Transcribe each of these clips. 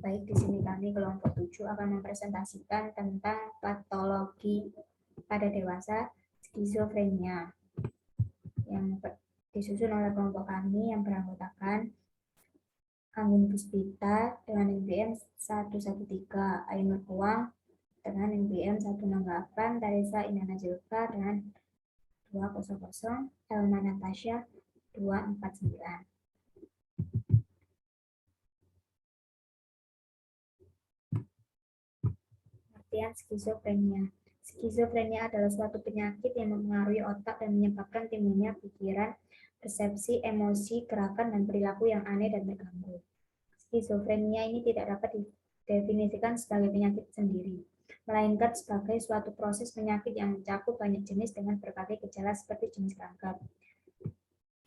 Baik, di sini kami kelompok 7 akan mempresentasikan tentang patologi pada dewasa skizofrenia yang disusun oleh kelompok kami yang beranggotakan Anggun Puspita dengan NBM 113, Ainur Kuang dengan NBM 168, Tarisa Inana Zulfa dengan 200, Elma Natasha 249. Pengertian skizofrenia. Skizofrenia adalah suatu penyakit yang mempengaruhi otak dan menyebabkan timbulnya pikiran, persepsi, emosi, gerakan, dan perilaku yang aneh dan terganggu. Skizofrenia ini tidak dapat didefinisikan sebagai penyakit sendiri, melainkan sebagai suatu proses penyakit yang mencakup banyak jenis dengan berbagai gejala seperti jenis kanker.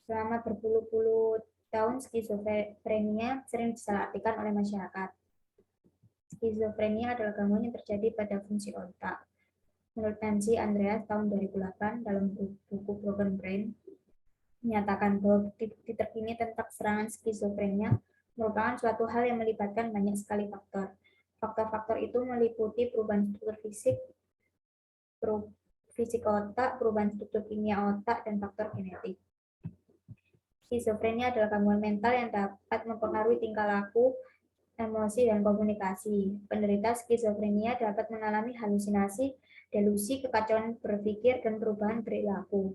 Selama berpuluh-puluh tahun, skizofrenia sering disalahartikan oleh masyarakat. Skizofrenia adalah gangguan yang terjadi pada fungsi otak. Menurut Nancy Andreas tahun 2008 dalam buku Broken Brain, menyatakan bahwa bukti terkini tentang serangan skizofrenia merupakan suatu hal yang melibatkan banyak sekali faktor. Faktor-faktor itu meliputi perubahan struktur fisik otak, perubahan struktur kimia otak, dan faktor genetik. Skizofrenia adalah gangguan mental yang dapat mempengaruhi tingkah laku, emosi, dan komunikasi. Penderita skizofrenia dapat mengalami halusinasi, delusi, kekacauan berpikir, dan perubahan perilaku.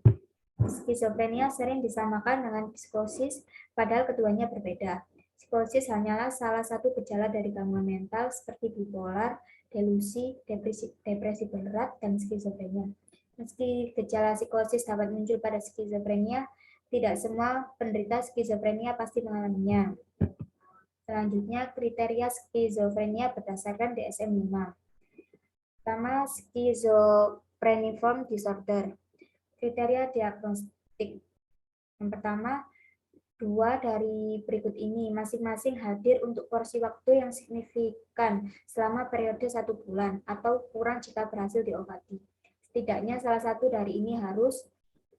Skizofrenia sering disamakan dengan psikosis, padahal keduanya berbeda. Psikosis hanyalah salah satu gejala dari gangguan mental seperti bipolar, delusi, depresi berat, dan skizofrenia. Meski gejala psikosis dapat muncul pada skizofrenia, tidak semua penderita skizofrenia pasti mengalaminya. Selanjutnya, kriteria skizofrenia berdasarkan DSM-5. Pertama, schizophreniform disorder. Kriteria diagnostik. Yang pertama, 2 dari berikut ini masing-masing hadir untuk porsi waktu yang signifikan selama periode 1 bulan atau kurang jika berhasil diobati. Setidaknya salah satu dari ini harus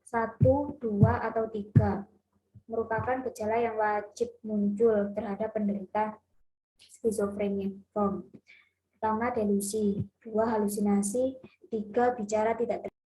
1, 2, atau 3 merupakan gejala yang wajib muncul terhadap penderita skizofrenia. Pertama, delusi. 2, halusinasi. 3, bicara tidak terdengar.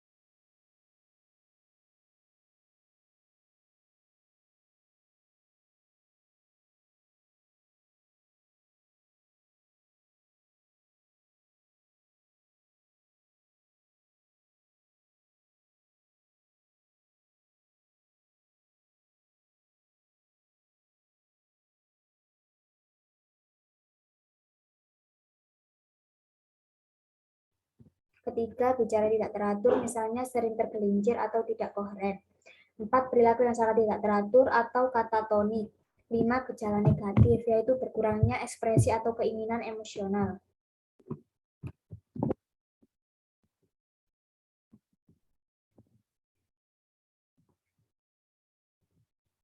Ketiga, bicara tidak teratur, misalnya sering tergelincir atau tidak koheren. 4, perilaku yang sangat tidak teratur atau katatonik. 5, gejala negatif, yaitu berkurangnya ekspresi atau keinginan emosional.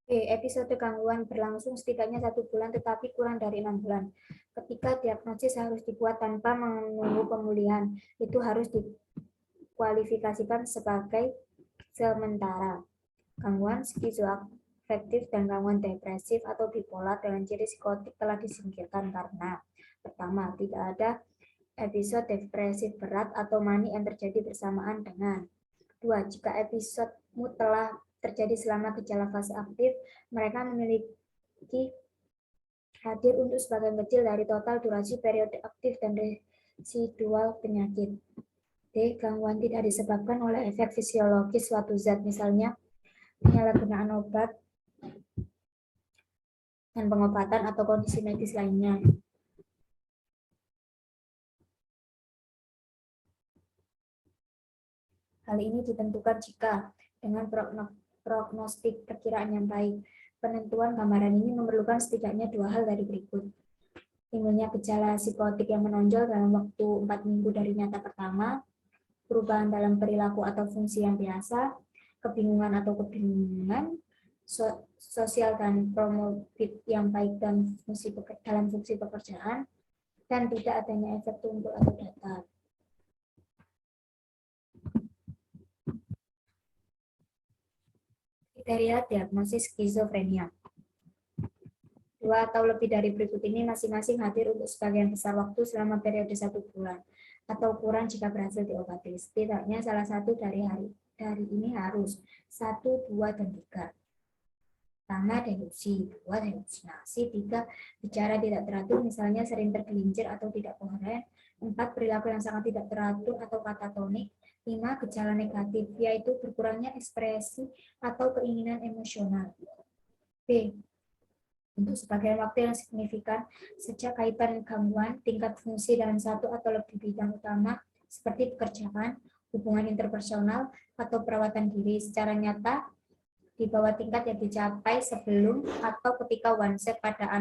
Episode gangguan berlangsung setidaknya 1 bulan tetapi kurang dari 6 bulan. Ketika diagnosis harus dibuat tanpa menunggu pemulihan, itu harus dikualifikasikan sebagai sementara. Gangguan skizoafektif dan gangguan depresif atau bipolar dengan ciri psikotik telah disingkirkan karena pertama, tidak ada episode depresif berat atau mani yang terjadi bersamaan dengan 2. Jika episodemu telah terjadi selama gejala fase aktif, mereka memiliki hadir untuk sebagian kecil dari total durasi periode aktif dan residual penyakit. D. Gangguan tidak disebabkan oleh efek fisiologis suatu zat, misalnya penyalahgunaan obat dan pengobatan atau kondisi medis lainnya. Hal ini ditentukan jika dengan prognostik perkiraan yang baik. Penentuan gambaran ini memerlukan setidaknya 2 hal dari berikut. Timbulnya gejala psikotik yang menonjol dalam waktu 4 minggu dari nyata pertama, perubahan dalam perilaku atau fungsi yang biasa, kebingungan atau kebingungan, sosial dan promotif yang baik dalam fungsi pekerjaan, dan tidak adanya efek tumpul atau datar. Kriteria diagnosis skizofrenia. dua atau lebih dari berikut ini masing-masing hadir untuk sebagian besar waktu selama periode 1 bulan, atau kurang jika berhasil diobati. Setidaknya salah satu dari ini harus 1, 2, dan 3. Pertama, delusi. 2, halusinasi. 3, bicara tidak teratur, misalnya sering tergelincir atau tidak koheren. 4, perilaku yang sangat tidak teratur atau katatonik. 5, gejala negatif, yaitu berkurangnya ekspresi atau keinginan emosional. B, untuk sebagian waktu yang signifikan, sejak kaitan gangguan tingkat fungsi dalam satu atau lebih bidang utama, seperti pekerjaan, hubungan interpersonal, atau perawatan diri secara nyata, di bawah tingkat yang dicapai sebelum atau ketika onset pada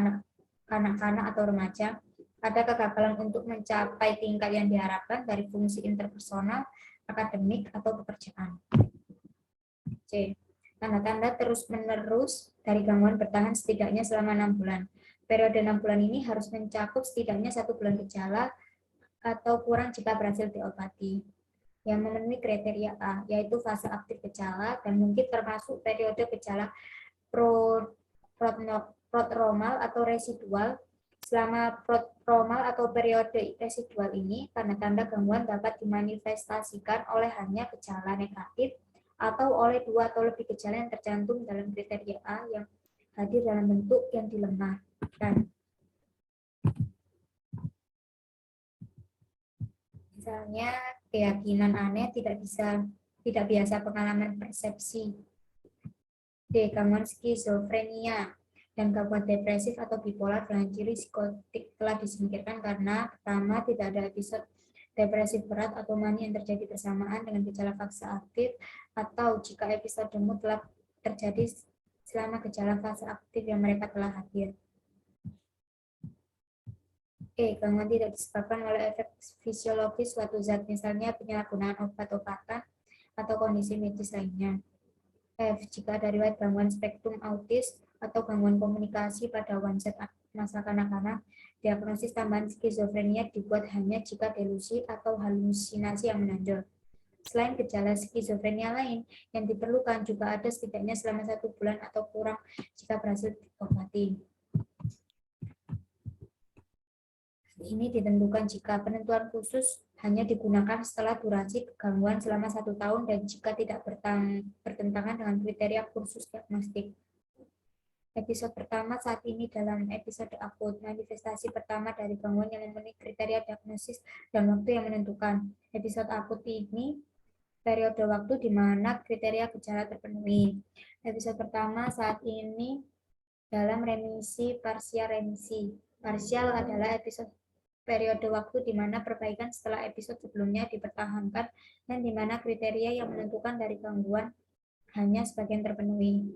anak-anak atau remaja, ada kegagalan untuk mencapai tingkat yang diharapkan dari fungsi interpersonal, akademik, atau pekerjaan. C. Tanda-tanda terus-menerus dari gangguan bertahan setidaknya selama 6 bulan. Periode 6 bulan ini harus mencakup setidaknya 1 bulan gejala atau kurang jika berhasil diobati. Yang memenuhi kriteria A, yaitu fase aktif gejala dan mungkin termasuk periode gejala prodromal atau residual. Selama prodromal atau periode residual ini, tanda-tanda gangguan dapat dimanifestasikan oleh hanya gejala negatif atau oleh 2 atau lebih gejala yang tercantum dalam kriteria A yang hadir dalam bentuk yang dilemahkan. Misalnya keyakinan aneh, tidak biasa pengalaman persepsi. D. Gangguan skizofrenia dan gangguan depresif atau bipolar dengan ciri psikotik telah disingkirkan karena pertama, tidak ada episode depresif berat atau mani yang terjadi bersamaan dengan gejala fase aktif, atau jika episode mood telah terjadi selama gejala fase aktif yang mereka telah hadir. Gangguan tidak disebabkan oleh efek fisiologis suatu zat, misalnya penyalahgunaan obat-obatan atau kondisi medis lainnya. F. Jika ada riwayat gangguan spektrum autis atau gangguan komunikasi pada onset masa kanak-kanak, diagnosis tambahan skizofrenia dibuat hanya jika delusi atau halusinasi yang menonjol. Selain gejala skizofrenia lain, yang diperlukan juga ada setidaknya selama 1 bulan atau kurang jika berhasil diobati. Ini ditentukan jika penentuan khusus hanya digunakan setelah durasi gangguan selama 1 tahun dan jika tidak bertentangan dengan kriteria kursus diagnostik. Episode pertama saat ini dalam episode akut, manifestasi pertama dari gangguan yang memenuhi kriteria diagnosis dan waktu yang menentukan. Episode akut ini periode waktu di mana kriteria gejala terpenuhi. Episode pertama saat ini dalam remisi parsial remisi. Parsial adalah episode periode waktu di mana perbaikan setelah episode sebelumnya dipertahankan dan di mana kriteria yang menentukan dari gangguan hanya sebagian terpenuhi.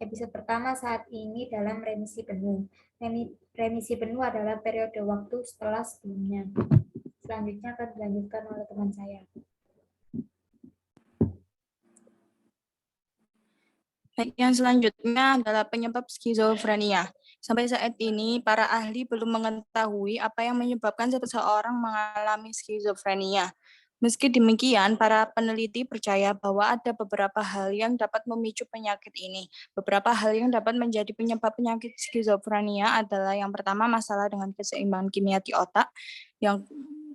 Episode pertama saat ini dalam remisi penuh. Remisi penuh adalah periode waktu setelah sebelumnya. Selanjutnya akan dilanjutkan oleh teman saya. Yang selanjutnya adalah penyebab skizofrenia. Sampai saat ini, para ahli belum mengetahui apa yang menyebabkan seseorang mengalami skizofrenia. Meski demikian, para peneliti percaya bahwa ada beberapa hal yang dapat memicu penyakit ini. Beberapa hal yang dapat menjadi penyebab penyakit skizofrenia adalah yang pertama, masalah dengan keseimbangan kimia di otak, yang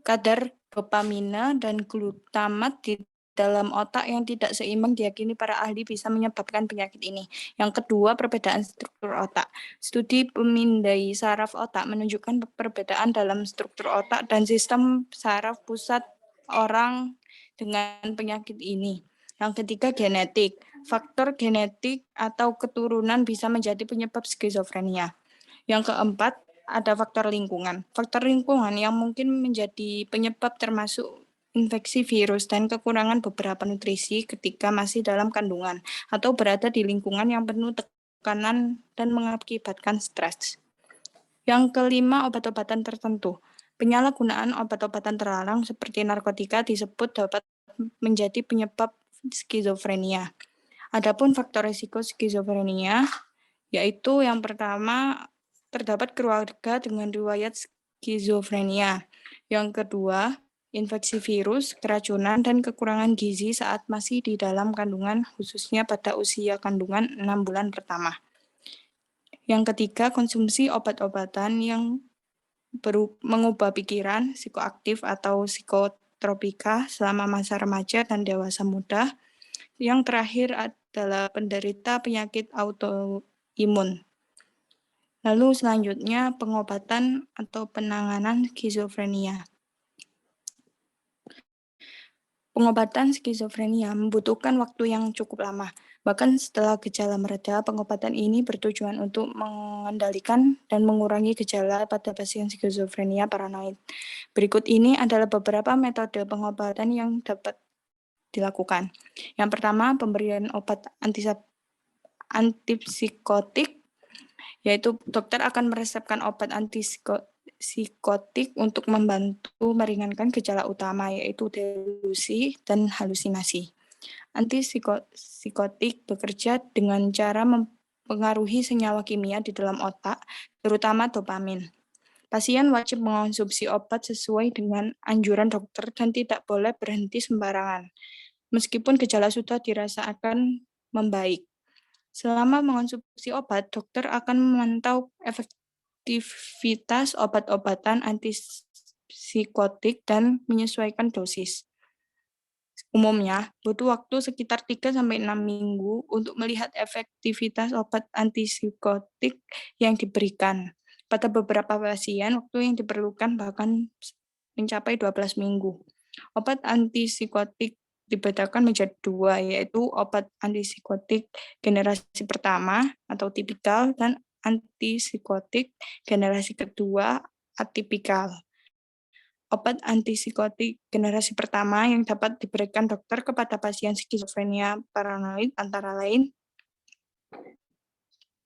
kadar dopamina dan glutamat di dalam otak yang tidak seimbang diyakini para ahli bisa menyebabkan penyakit ini. Yang kedua, perbedaan struktur otak. Studi pemindai saraf otak menunjukkan perbedaan dalam struktur otak dan sistem saraf pusat orang dengan penyakit ini. Yang ketiga, genetik. Faktor genetik atau keturunan bisa menjadi penyebab skizofrenia. Yang keempat, ada faktor lingkungan. Faktor lingkungan yang mungkin menjadi penyebab termasuk infeksi virus dan kekurangan beberapa nutrisi ketika masih dalam kandungan atau berada di lingkungan yang penuh tekanan dan mengakibatkan stres. Yang kelima, obat-obatan tertentu. Penyalahgunaan obat-obatan terlarang seperti narkotika disebut dapat menjadi penyebab skizofrenia. Adapun faktor risiko skizofrenia yaitu yang pertama, terdapat keluarga dengan riwayat skizofrenia. Yang kedua, infeksi virus, keracunan, dan kekurangan gizi saat masih di dalam kandungan, khususnya pada usia kandungan 6 bulan pertama. Yang ketiga, konsumsi obat-obatan yang mengubah pikiran, psikoaktif atau psikotropika selama masa remaja dan dewasa muda. Yang terakhir adalah penderita penyakit autoimun. Lalu selanjutnya pengobatan atau penanganan skizofrenia. Pengobatan skizofrenia membutuhkan waktu yang cukup lama. Bahkan setelah gejala mereda, pengobatan ini bertujuan untuk mengendalikan dan mengurangi gejala pada pasien skizofrenia paranoid. Berikut ini adalah beberapa metode pengobatan yang dapat dilakukan. Yang pertama, pemberian obat antipsikotik, yaitu dokter akan meresepkan obat antipsikotik untuk membantu meringankan gejala utama, yaitu delusi dan halusinasi. Antipsikotik bekerja dengan cara mempengaruhi senyawa kimia di dalam otak, terutama dopamin. Pasien wajib mengonsumsi obat sesuai dengan anjuran dokter dan tidak boleh berhenti sembarangan, meskipun gejala sudah dirasakan membaik. Selama mengonsumsi obat, dokter akan memantau efektivitas obat-obatan antipsikotik dan menyesuaikan dosis. Umumnya, butuh waktu sekitar 3-6 minggu untuk melihat efektivitas obat antipsikotik yang diberikan. Pada beberapa pasien, waktu yang diperlukan bahkan mencapai 12 minggu. Obat antipsikotik dibedakan menjadi 2, yaitu obat antipsikotik generasi pertama atau tipikal dan antipsikotik generasi kedua atipikal. Obat antipsikotik generasi pertama yang dapat diberikan dokter kepada pasien skizofrenia paranoid antara lain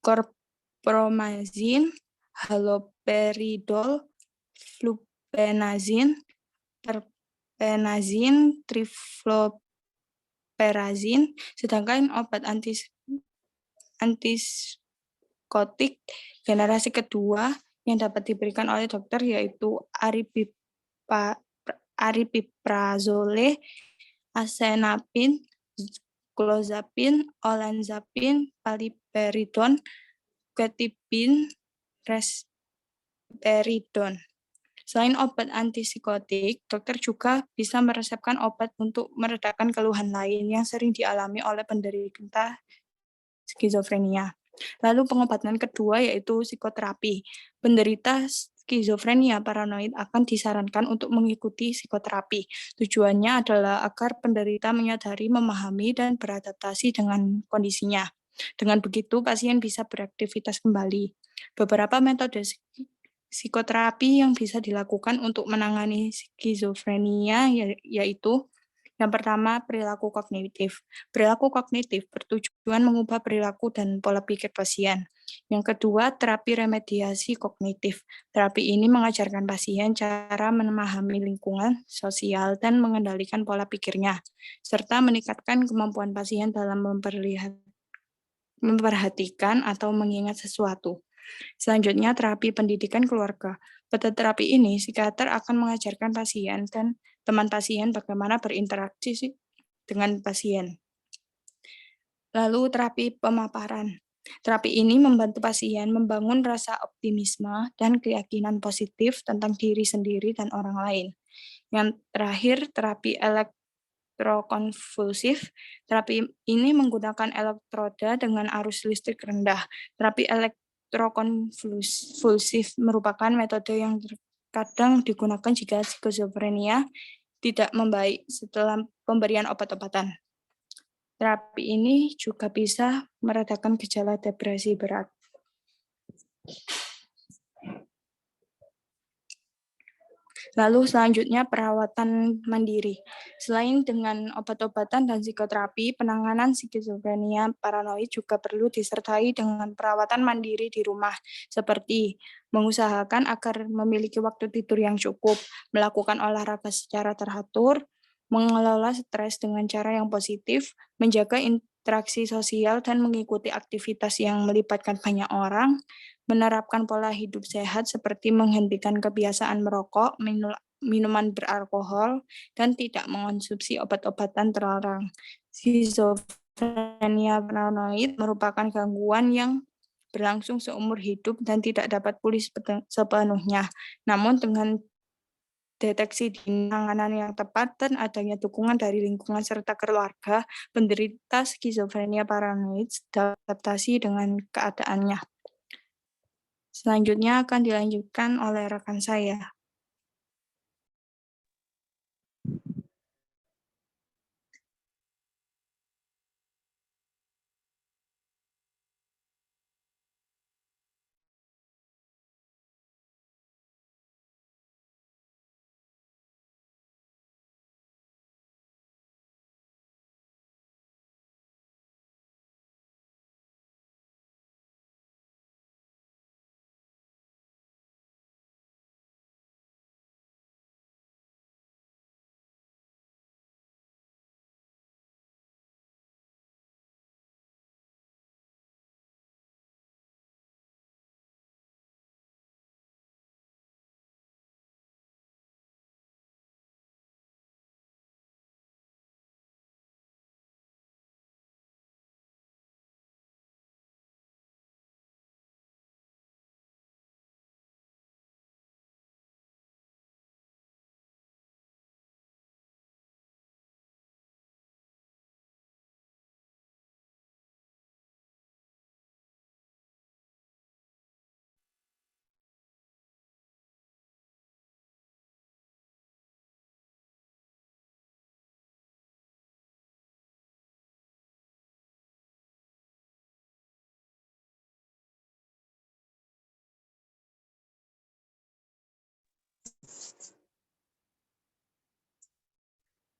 chlorpromazine, haloperidol, flupenazine, terpenazine, trifloperazine, sedangkan obat antipsikotik generasi kedua yang dapat diberikan oleh dokter yaitu aripiprazole, asenapin, clozapin, olanzapin, paliperidon, quetiapin, risperidon. Selain obat antipsikotik, dokter juga bisa meresepkan obat untuk meredakan keluhan lain yang sering dialami oleh penderita skizofrenia. Lalu pengobatan kedua yaitu psikoterapi. Penderita skizofrenia paranoid akan disarankan untuk mengikuti psikoterapi. Tujuannya adalah agar penderita menyadari, memahami, dan beradaptasi dengan kondisinya. Dengan begitu, pasien bisa beraktivitas kembali. Beberapa metode psikoterapi yang bisa dilakukan untuk menangani skizofrenia yaitu yang pertama, perilaku kognitif. Perilaku kognitif bertujuan mengubah perilaku dan pola pikir pasien. Yang kedua, terapi remediasi kognitif. Terapi ini mengajarkan pasien cara memahami lingkungan sosial dan mengendalikan pola pikirnya, serta meningkatkan kemampuan pasien dalam memperhatikan atau mengingat sesuatu. Selanjutnya, terapi pendidikan keluarga. Pada terapi ini, psikiater akan mengajarkan pasien dan teman pasien bagaimana berinteraksi dengan pasien. Lalu, terapi pemaparan. Terapi ini membantu pasien membangun rasa optimisme dan keyakinan positif tentang diri sendiri dan orang lain. Yang terakhir, terapi elektrokonvulsif. Terapi ini menggunakan elektroda dengan arus listrik rendah. Terapi elektrokonvulsif merupakan metode yang terkadang digunakan jika skizofrenia tidak membaik setelah pemberian obat-obatan. Terapi ini juga bisa meredakan gejala depresi berat. Lalu selanjutnya perawatan mandiri. Selain dengan obat-obatan dan psikoterapi, penanganan skizofrenia paranoid juga perlu disertai dengan perawatan mandiri di rumah, seperti mengusahakan agar memiliki waktu tidur yang cukup, melakukan olahraga secara teratur, mengelola stres dengan cara yang positif, menjaga interaksi sosial dan mengikuti aktivitas yang melibatkan banyak orang, menerapkan pola hidup sehat seperti menghentikan kebiasaan merokok, minuman beralkohol, dan tidak mengonsumsi obat-obatan terlarang. Skizofrenia paranoid merupakan gangguan yang berlangsung seumur hidup dan tidak dapat pulih sepenuhnya. Namun dengan deteksi dini, penanganan yang tepat, dan adanya dukungan dari lingkungan serta keluarga, penderita skizofrenia paranoid dapat adaptasi dengan keadaannya. Selanjutnya akan dilanjutkan oleh rekan saya.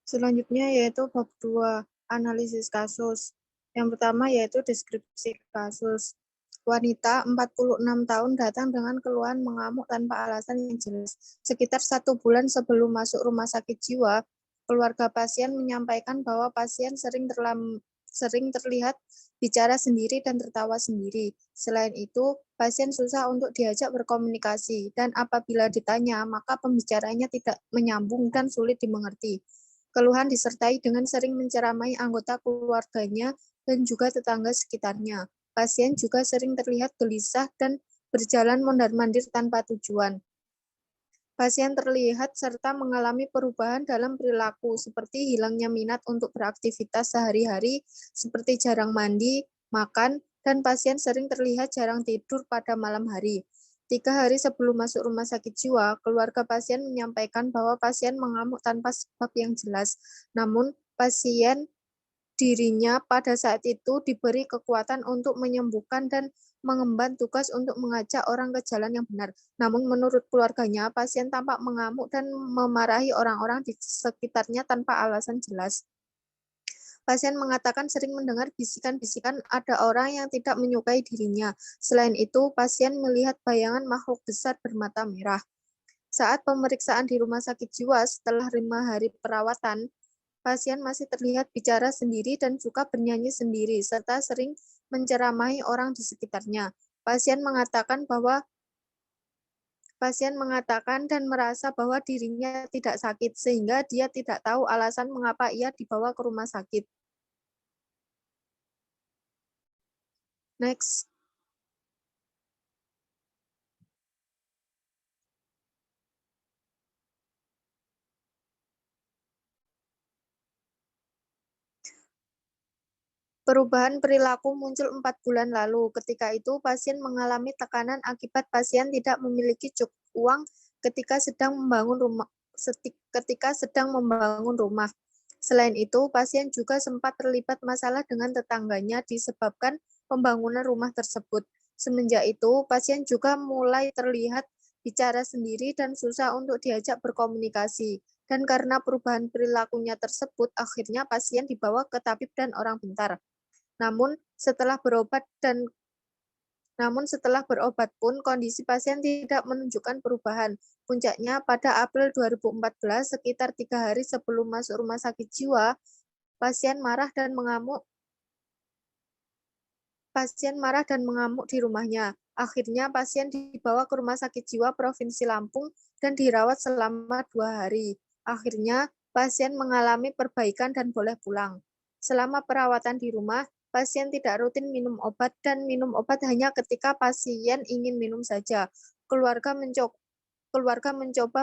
Selanjutnya yaitu bab 2, analisis kasus. Yang pertama yaitu deskripsi kasus. Wanita 46 tahun datang dengan keluhan mengamuk tanpa alasan yang jelas. Sekitar 1 bulan sebelum masuk rumah sakit jiwa, keluarga pasien menyampaikan bahwa pasien sering terlihat bicara sendiri dan tertawa sendiri. Selain itu, pasien susah untuk diajak berkomunikasi, dan apabila ditanya, maka pembicaranya tidak menyambung dan sulit dimengerti. Keluhan disertai dengan sering menceramai anggota keluarganya dan juga tetangga sekitarnya. Pasien juga sering terlihat gelisah dan berjalan mondar-mandir tanpa tujuan. Pasien terlihat serta mengalami perubahan dalam perilaku, seperti hilangnya minat untuk beraktivitas sehari-hari, seperti jarang mandi, makan, dan pasien sering terlihat jarang tidur pada malam hari. 3 hari sebelum masuk rumah sakit jiwa, keluarga pasien menyampaikan bahwa pasien mengamuk tanpa sebab yang jelas. Namun, pasien dirinya pada saat itu diberi kekuatan untuk menyembuhkan dan mengemban tugas untuk mengajak orang ke jalan yang benar. Namun menurut keluarganya, pasien tampak mengamuk dan memarahi orang-orang di sekitarnya tanpa alasan jelas. Pasien mengatakan sering mendengar bisikan-bisikan ada orang yang tidak menyukai dirinya. Selain itu, pasien melihat bayangan makhluk besar bermata merah. Saat pemeriksaan di rumah sakit jiwa setelah 5 hari perawatan, pasien masih terlihat bicara sendiri dan suka bernyanyi sendiri, serta sering menceramahi orang di sekitarnya. Pasien mengatakan dan merasa bahwa dirinya tidak sakit, sehingga dia tidak tahu alasan mengapa ia dibawa ke rumah sakit. Next. Perubahan perilaku muncul 4 bulan lalu. Ketika itu, pasien mengalami tekanan akibat pasien tidak memiliki cukup uang ketika sedang membangun rumah. Selain itu, pasien juga sempat terlibat masalah dengan tetangganya disebabkan pembangunan rumah tersebut. Semenjak itu, pasien juga mulai terlihat bicara sendiri dan susah untuk diajak berkomunikasi. Dan karena perubahan perilakunya tersebut, akhirnya pasien dibawa ke tabib dan orang pintar. Namun setelah berobat pun kondisi pasien tidak menunjukkan perubahan. Puncaknya pada April 2014, sekitar 3 hari sebelum masuk rumah sakit jiwa, pasien marah dan mengamuk di rumahnya. Akhirnya pasien dibawa ke Rumah Sakit Jiwa Provinsi Lampung dan dirawat selama 2 hari. Akhirnya pasien mengalami perbaikan dan boleh pulang. Selama perawatan di rumah, pasien tidak rutin minum obat dan minum obat hanya ketika pasien ingin minum saja. Keluarga mencoba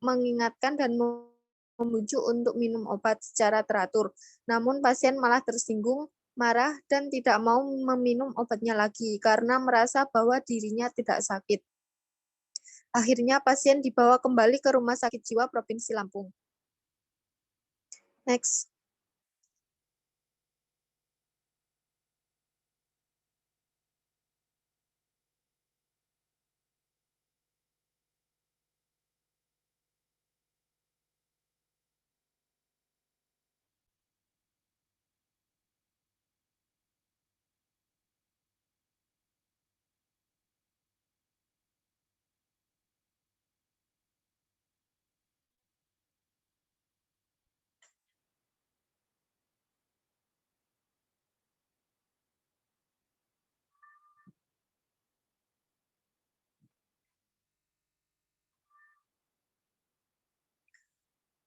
mengingatkan dan membujuk untuk minum obat secara teratur. Namun pasien malah tersinggung, marah, dan tidak mau meminum obatnya lagi karena merasa bahwa dirinya tidak sakit. Akhirnya pasien dibawa kembali ke Rumah Sakit Jiwa Provinsi Lampung. Next.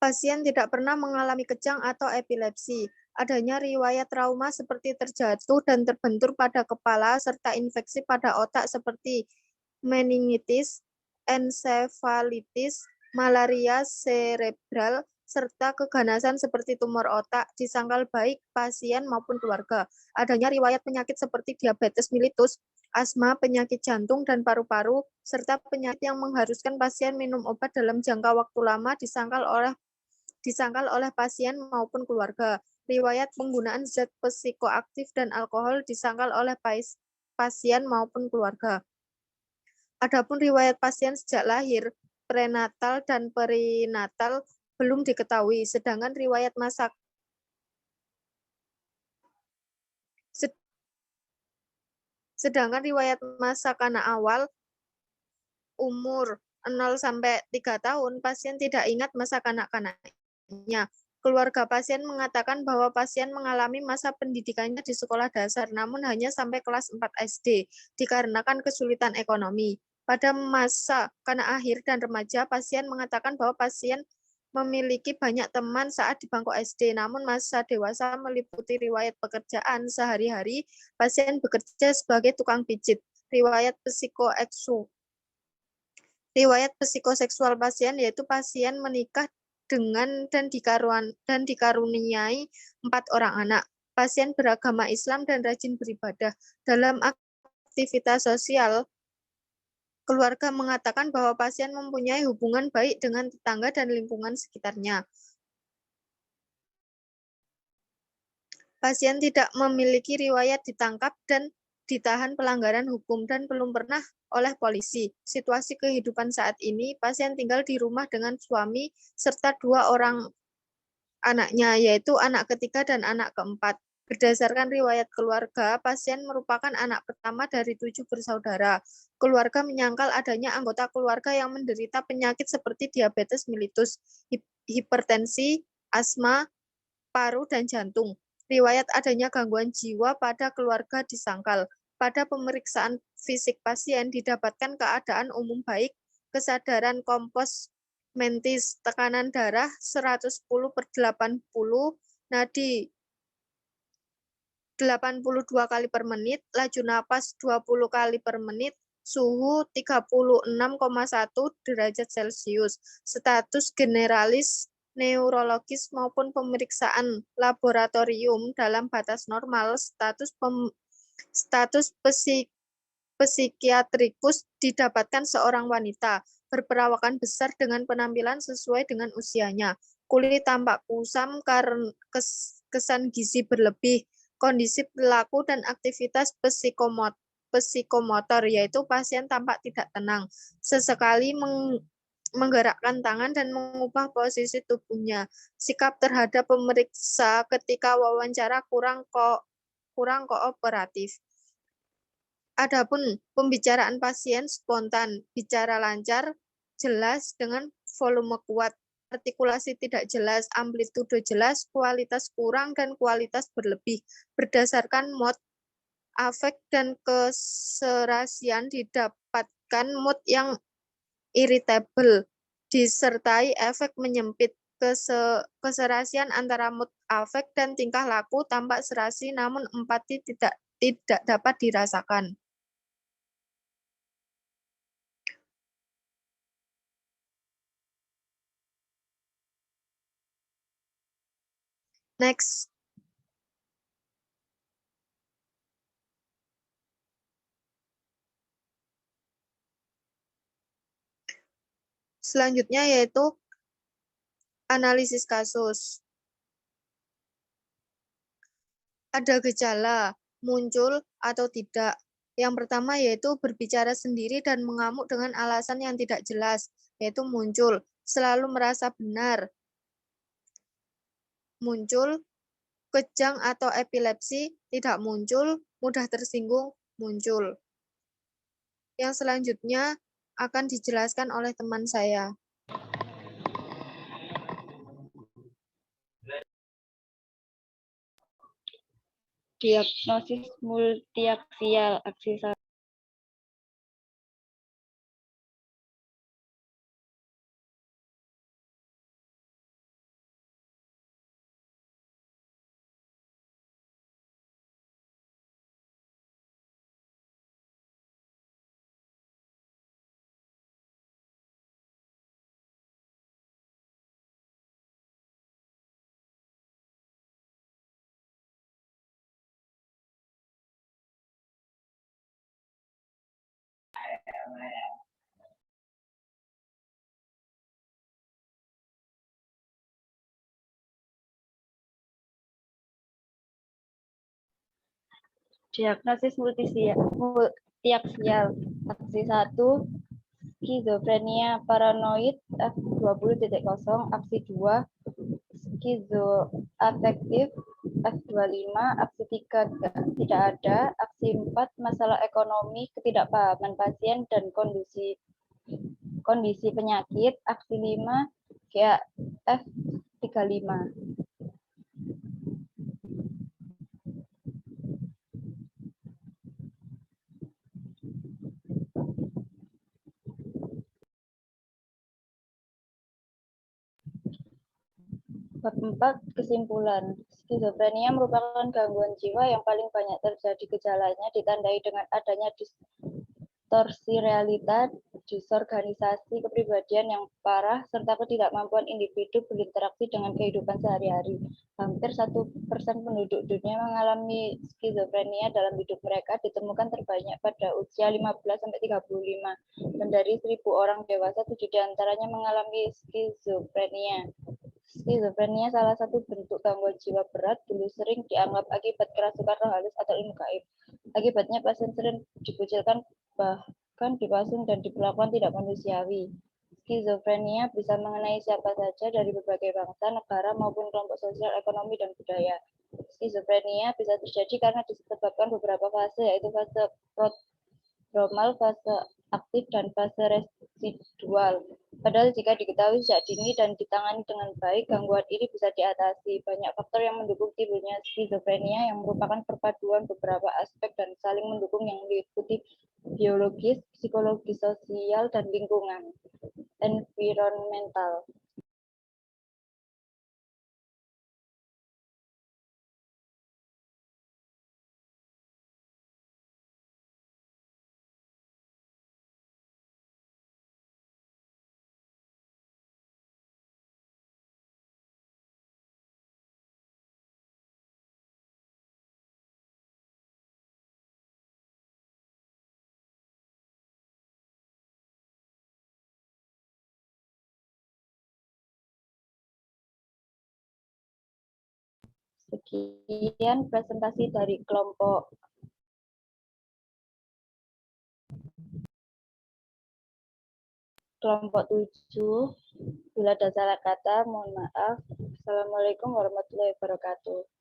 Pasien tidak pernah mengalami kejang atau epilepsi. Adanya riwayat trauma seperti terjatuh dan terbentur pada kepala, serta infeksi pada otak seperti meningitis, ensefalitis, malaria cerebral, serta keganasan seperti tumor otak, disangkal baik pasien maupun keluarga. Adanya riwayat penyakit seperti diabetes mellitus, asma, penyakit jantung dan paru-paru, serta penyakit yang mengharuskan pasien minum obat dalam jangka waktu lama disangkal oleh pasien maupun keluarga. Riwayat penggunaan zat psikoaktif dan alkohol disangkal oleh pasien maupun keluarga. Adapun riwayat pasien sejak lahir, prenatal dan perinatal belum diketahui, sedangkan riwayat masa kanak awal umur 0 sampai 3 tahun, pasien tidak ingat masa kanak-kanaknya. Keluarga pasien mengatakan bahwa pasien mengalami masa pendidikannya di sekolah dasar, namun hanya sampai kelas 4 SD, dikarenakan kesulitan ekonomi. Pada masa kanak akhir dan remaja, pasien mengatakan bahwa pasien memiliki banyak teman saat di bangku SD, namun masa dewasa meliputi riwayat pekerjaan sehari-hari, pasien bekerja sebagai tukang pijit, riwayat psikoseksual pasien yaitu pasien menikah dengan dan dikaruniai 4 orang anak. Pasien beragama Islam dan rajin beribadah. Dalam aktivitas sosial, keluarga mengatakan bahwa pasien mempunyai hubungan baik dengan tetangga dan lingkungan sekitarnya. Pasien tidak memiliki riwayat ditangkap dan ditahan pelanggaran hukum dan belum pernah oleh polisi. Situasi kehidupan saat ini, pasien tinggal di rumah dengan suami serta 2 orang anaknya, yaitu anak ketiga dan anak keempat. Berdasarkan riwayat keluarga, pasien merupakan anak pertama dari 7 bersaudara. Keluarga menyangkal adanya anggota keluarga yang menderita penyakit seperti diabetes mellitus, hipertensi, asma, paru, dan jantung. Riwayat adanya gangguan jiwa pada keluarga disangkal. Pada pemeriksaan fisik pasien didapatkan keadaan umum baik, kesadaran kompos mentis, tekanan darah 110/80, nadi 82 kali per menit, laju napas 20 kali per menit, suhu 36,1 derajat Celcius, status generalis neurologis maupun pemeriksaan laboratorium dalam batas normal, status psikiatrikus didapatkan seorang wanita, berperawakan besar dengan penampilan sesuai dengan usianya, kulit tampak kusam karena kesan gizi berlebih, kondisi perilaku dan aktivitas psikomotor, yaitu pasien tampak tidak tenang, sesekali menggerakkan tangan dan mengubah posisi tubuhnya. Sikap terhadap pemeriksa ketika wawancara kurang kooperatif. Adapun pembicaraan pasien spontan, bicara lancar, jelas dengan volume kuat, artikulasi tidak jelas, amplitude jelas, kualitas kurang, dan kualitas berlebih. Berdasarkan mood, afek, dan keserasian didapatkan mood yang irritable, disertai efek menyempit, Keserasian antara mood afek dan tingkah laku tampak serasi namun empati tidak dapat dirasakan. Next. Selanjutnya yaitu analisis kasus. Ada gejala, muncul atau tidak. Yang pertama yaitu berbicara sendiri dan mengamuk dengan alasan yang tidak jelas, yaitu muncul, selalu merasa benar. Muncul, kejang atau epilepsi, tidak muncul, mudah tersinggung, muncul. Yang selanjutnya akan dijelaskan oleh teman saya. Diagnosis multiaksial, aksi 1. Diagnosis multiaksial, aksi 1, skizofrenia paranoid F20.0, aksi 2, skizoafektif F25, aksi 3 tidak ada, aksi 4, masalah ekonomi, ketidakpahaman pasien dan kondisi penyakit, aksi 5, GAF35. Bab 4, kesimpulan. Skizofrenia merupakan gangguan jiwa yang paling banyak terjadi. Gejalanya ditandai dengan adanya distorsi realita, disorganisasi kepribadian yang parah, serta ketidakmampuan individu berinteraksi dengan kehidupan sehari-hari. Hampir 1% penduduk dunia mengalami skizofrenia dalam hidup mereka, ditemukan terbanyak pada usia 15-35. Dan dari 1.000 orang dewasa, 7 diantaranya mengalami skizofrenia. Skizofrenia salah satu bentuk gangguan jiwa berat, dulu sering dianggap akibat kerasukan roh halus atau ilmu gaib. Akibatnya pasien sering dikucilkan, bahkan dipasung dan diperlakukan tidak manusiawi. Skizofrenia bisa mengenai siapa saja dari berbagai bangsa, negara, maupun kelompok sosial, ekonomi, dan budaya. Skizofrenia bisa terjadi karena disebabkan beberapa fase, yaitu fase prodromal, fase aktif, dan fase residual. Padahal jika diketahui sejak dini dan ditangani dengan baik, gangguan ini bisa diatasi. Banyak faktor yang mendukung timbulnya skizofrenia yang merupakan perpaduan beberapa aspek dan saling mendukung yang meliputi biologis, psikologis, sosial, dan lingkungan, environmental. Sekian presentasi dari kelompok kelompok 7. Bila ada salah kata, mohon maaf. Assalamualaikum warahmatullahi wabarakatuh.